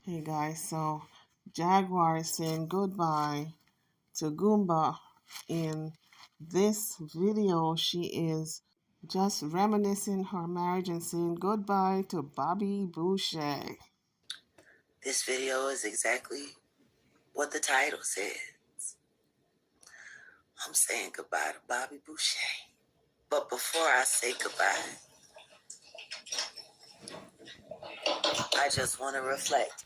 Hey guys, so Jaguar is saying goodbye to Goomba. In this video, she is just reminiscing her marriage and saying goodbye to Bobby Booshay. This video is exactly what the title says. I'm saying goodbye to Bobby Booshay. But before I say goodbye, I just want to reflect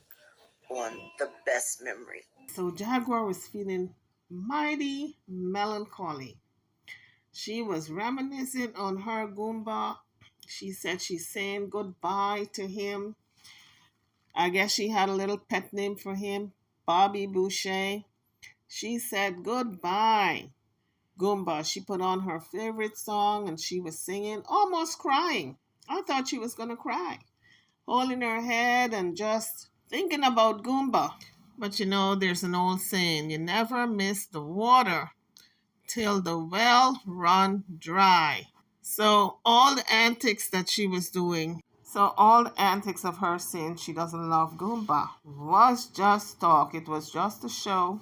on the best memory. So Jaguar was feeling mighty melancholy. She was reminiscing on her Goomba. She said she's saying goodbye to him. I guess she had a little pet name for him, Bobby Booshay. She said goodbye, Goomba. She put on her favorite song and she was singing, almost crying. I thought she was going to cry, holding her head and just thinking about Goomba. But you know, there's an old saying, you never miss the water till the well run dry. So all the antics that she was doing, so all the antics of her saying she doesn't love Goomba was just talk. It was just a show.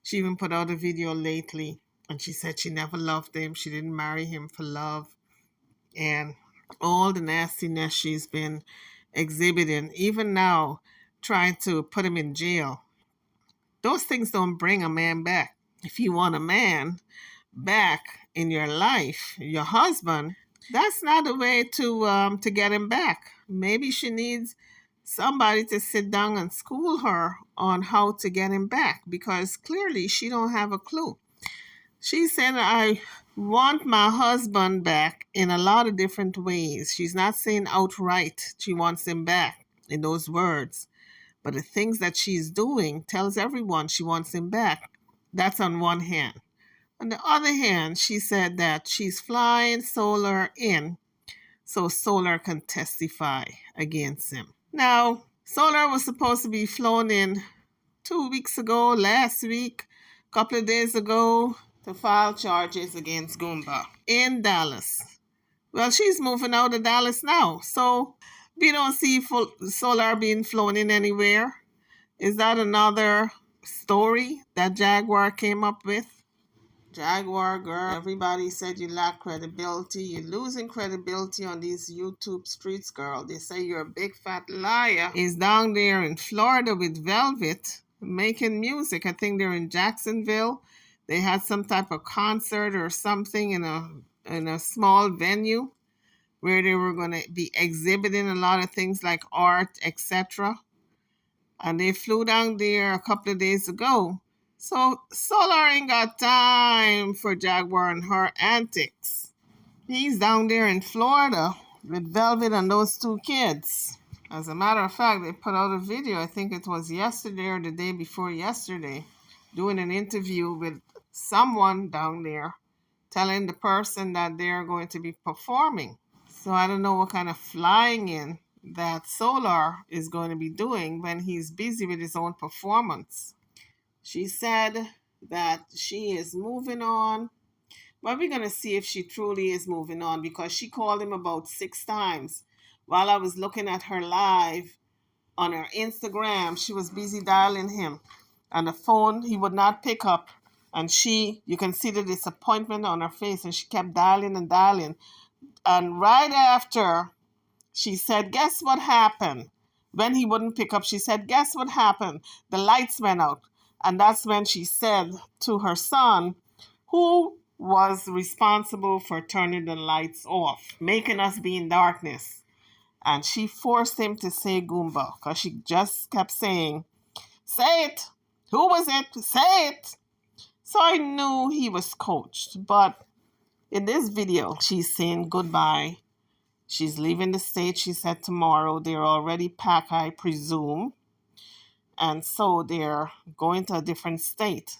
She even put out a video lately and she said she never loved him. She didn't marry him for love. And all the nastiness she's been exhibiting, even now, trying to put him in jail. Those things don't bring a man back. If you want a man back in your life, your husband, that's not the way to get him back. Maybe she needs somebody to sit down and school her on how to get him back, because clearly she don't have a clue. She said, I want my husband back in a lot of different ways. She's not saying outright she wants him back in those words, but the things that she's doing tells everyone she wants him back. That's on one hand. On the other hand, she said that she's flying Solar in so Solar can testify against him. Now, Solar was supposed to be flown in 2 weeks ago, last week, a couple of days ago, to file charges against Goomba in Dallas. Well, she's moving out of Dallas now, so we don't see Solar being flown in anywhere. Is that another story that Jaguar came up with? Jaguar girl, everybody said you lack credibility. You're losing credibility on these YouTube streets, girl. They say you're a big fat liar. Is down there in Florida with Velvet making music. I think they're in Jacksonville. They had some type of concert or something in a small venue where they were going to be exhibiting a lot of things like art, etc. And they flew down there a couple of days ago. So Solar ain't got time for Jaguar and her antics. He's down there in Florida with Velvet and those two kids. As a matter of fact, they put out a video, I think it was yesterday or the day before yesterday, doing an interview with someone down there, telling the person that they're going to be performing. So I don't know what kind of flying in that Solar is going to be doing when he's busy with his own performance. She said that she is moving on. But we're going to see if she truly is moving on, because she called him about 6 times. While I was looking at her live on her Instagram, she was busy dialing him. And the phone, he would not pick up. And you can see the disappointment on her face, and she kept dialing and dialing. And right after, she said, guess what happened? When he wouldn't pick up, she said, guess what happened? The lights went out. And that's when she said to her son, who was responsible for turning the lights off, making us be in darkness. And she forced him to say Goomba, because she just kept saying, say it. Who was it? Say it. So I knew he was coached. But in this video, she's saying goodbye. She's leaving the state, she said, tomorrow. They're already packed, I presume. And so they're going to a different state.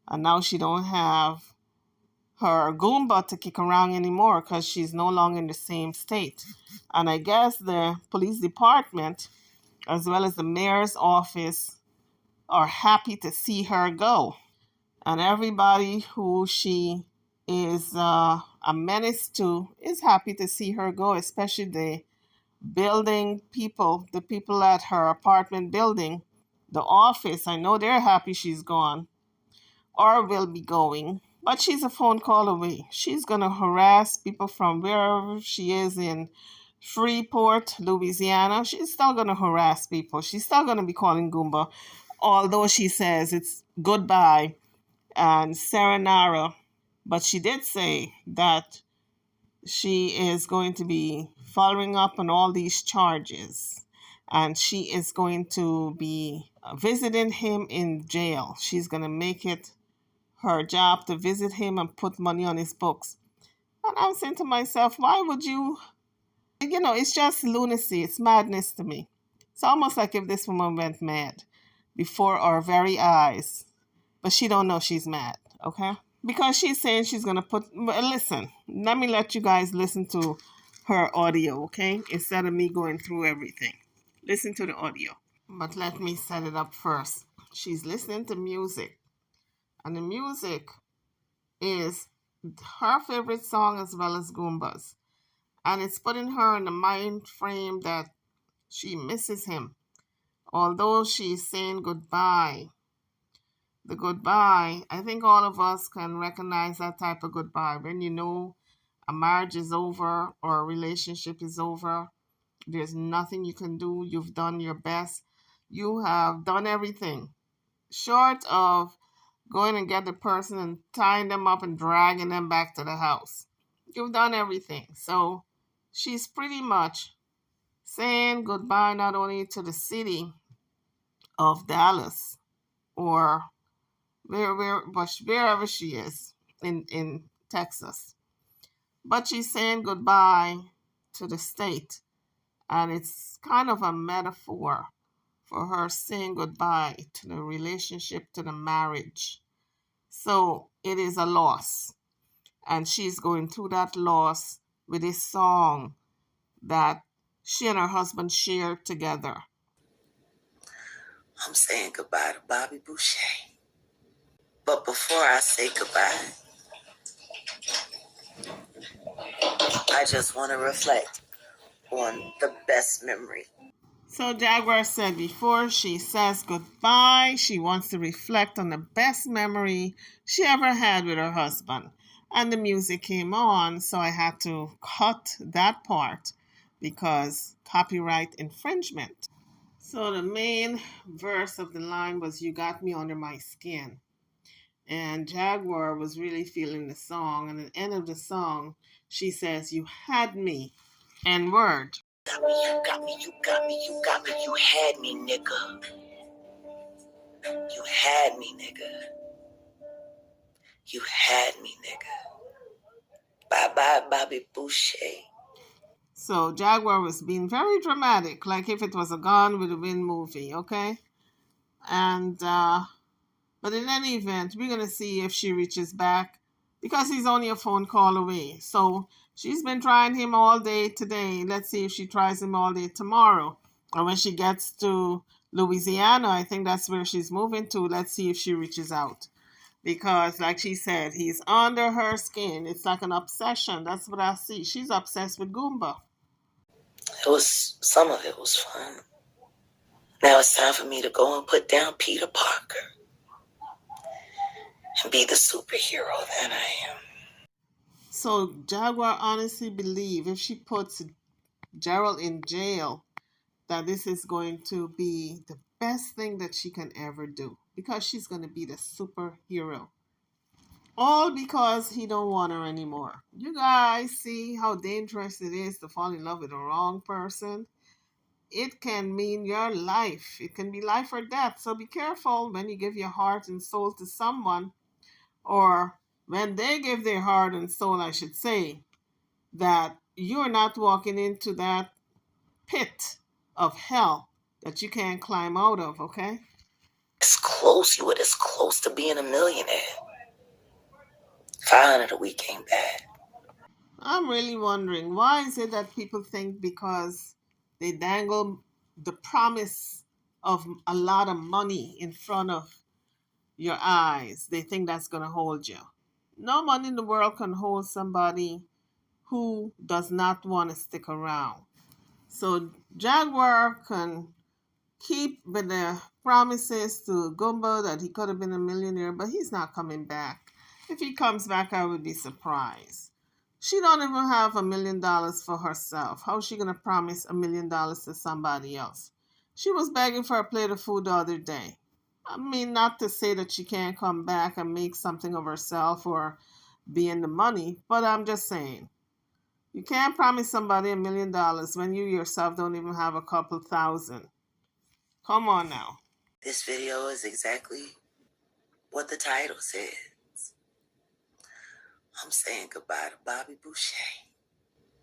And now she don't have her Goomba to kick around anymore because she's no longer in the same state. And I guess the police department, as well as the mayor's office, are happy to see her go. And everybody who she is a menace to is happy to see her go, especially the building people, the people at her apartment building, the office, I know they're happy she's gone or will be going, but she's a phone call away. She's going to harass people from wherever she is in Freeport, Louisiana. She's still going to harass people. She's still going to be calling Goomba, although she says it's goodbye and Serenara. But she did say that she is going to be following up on all these charges, and she is going to be visiting him in jail. She's going to make it her job to visit him and put money on his books. And I'm saying to myself, why would you? It's just lunacy. It's madness to me. It's almost like if this woman went mad before our very eyes, but she don't know she's mad, okay? Because she's saying she's going to put... Listen, let me let you guys listen to her audio, okay? Instead of me going through everything. Listen to the audio. But let me set it up first. She's listening to music. And the music is her favorite song as well as Goomba's. And it's putting her in the mind frame that she misses him. Although she's saying goodbye. The goodbye, I think all of us can recognize that type of goodbye. When you know a marriage is over or a relationship is over, there's nothing you can do. You've done your best. You have done everything. Short of going and get the person and tying them up and dragging them back to the house. You've done everything. So she's pretty much saying goodbye not only to the city of Dallas or wherever she is in Texas. But she's saying goodbye to the state. And it's kind of a metaphor for her saying goodbye to the relationship, to the marriage. So it is a loss. And she's going through that loss with this song that she and her husband shared together. I'm saying goodbye to Bobby Booshay. But before I say goodbye, I just want to reflect on the best memory. So Jaguar said before she says goodbye, she wants to reflect on the best memory she ever had with her husband. And the music came on, so I had to cut that part because copyright infringement. So the main verse of the line was, "You got me under my skin." And Jaguar was really feeling the song. And at the end of the song, she says, "You had me." N word. You got me, you got me, you got me, you had me, nigga. You had me, nigga. You had me, nigga. Bye-bye, Bobby Booshay. So Jaguar was being very dramatic, like if it was a Gone with the Wind movie, okay? And but in any event, we're gonna see if she reaches back because he's only a phone call away. So she's been trying him all day today. Let's see if she tries him all day tomorrow. Or when she gets to Louisiana, I think that's where she's moving to. Let's see if she reaches out. Because like she said, he's under her skin. It's like an obsession. That's what I see. She's obsessed with Goomba. Some of it was fun. Now it's time for me to go and put down Peter Parker and be the superhero that I am. So Jaguar honestly believe if she puts Gerald in jail, that this is going to be the best thing that she can ever do because she's going to be the superhero. All because he don't want her anymore. You guys see how dangerous it is to fall in love with the wrong person? It can mean your life. It can be life or death. So be careful when you give your heart and soul to someone, or when they give their heart and soul, I should say, that you're not walking into that pit of hell that you can't climb out of, okay? It's close. You were this close to being a millionaire. 500 a week ain't bad. I'm really wondering, why is it that people think because they dangle the promise of a lot of money in front of your eyes, they think that's going to hold you? No money in the world can hold somebody who does not want to stick around. So Jaguar can keep with the promises to Gumbo that he could have been a millionaire, but he's not coming back. If he comes back, I would be surprised. She don't even have $1 million for herself. How is she gonna promise $1 million to somebody else? She was begging for a plate of food the other day. I mean, not to say that she can't come back and make something of herself or be in the money, but I'm just saying you can't promise somebody $1 million when you yourself don't even have a couple thousand. Come on now. This video is exactly what the title says. I'm saying goodbye to Bobby Booshay.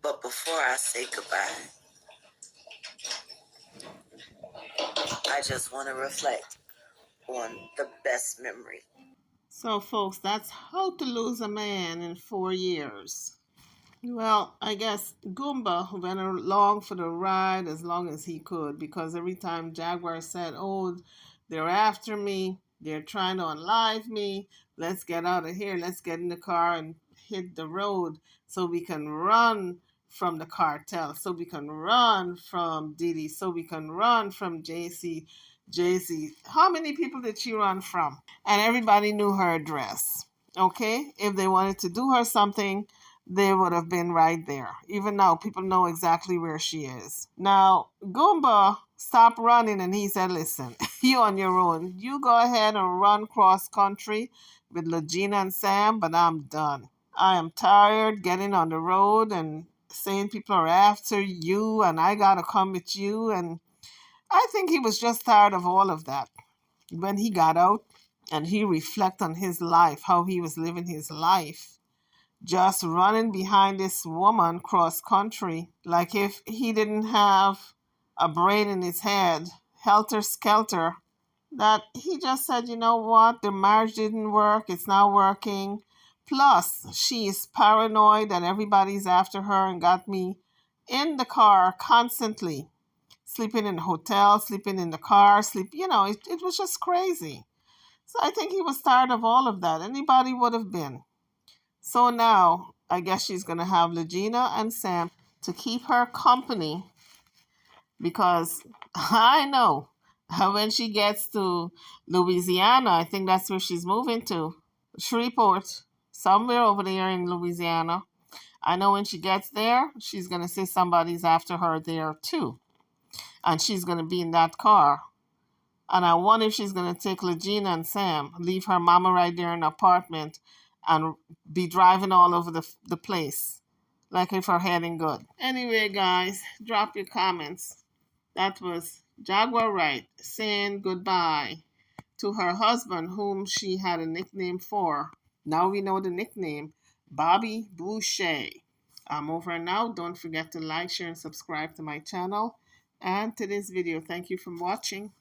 But before I say goodbye, I just want to reflect on the best memory. So, folks, that's how to lose a man in 4 years. Well, I guess Goomba went along for the ride as long as he could because every time Jaguar said, "Oh, they're after me, they're trying to unlive me, let's get out of here, let's get in the car and hit the road so we can run from the cartel, so we can run from Diddy, so we can run from JC. How many people did she run from? And everybody knew her address. Okay? If they wanted to do her something, they would have been right there. Even now, people know exactly where she is. Now, Goomba stopped running and he said, "Listen, you on your own. You go ahead and run cross country with Legina and Sam, but I'm done. I am tired getting on the road and saying people are after you and I gotta come with you." And I think he was just tired of all of that. When he got out and he reflected on his life, how he was living his life, just running behind this woman cross country, like if he didn't have a brain in his head, helter skelter, that he just said, "You know what, the marriage didn't work, it's not working. Plus, she is paranoid that everybody's after her and got me in the car constantly, sleeping in the hotel, sleeping in the car, it was just crazy." So I think he was tired of all of that. Anybody would have been. So now I guess she's going to have Legina and Sam to keep her company because I know when she gets to Louisiana, I think that's where she's moving to, Shreveport, somewhere over there in Louisiana. I know when she gets there, she's going to say somebody's after her there too. And she's going to be in that car. And I wonder if she's going to take Legina and Sam, leave her mama right there in the apartment, and be driving all over the place, like if her head ain't good. Anyway, guys, drop your comments. That was Jaguar Wright saying goodbye to her husband, whom she had a nickname for. Now we know the nickname, Bobby Booshay. I'm over now. Don't forget to like, share, and subscribe to my channel and to this video. Thank you for watching.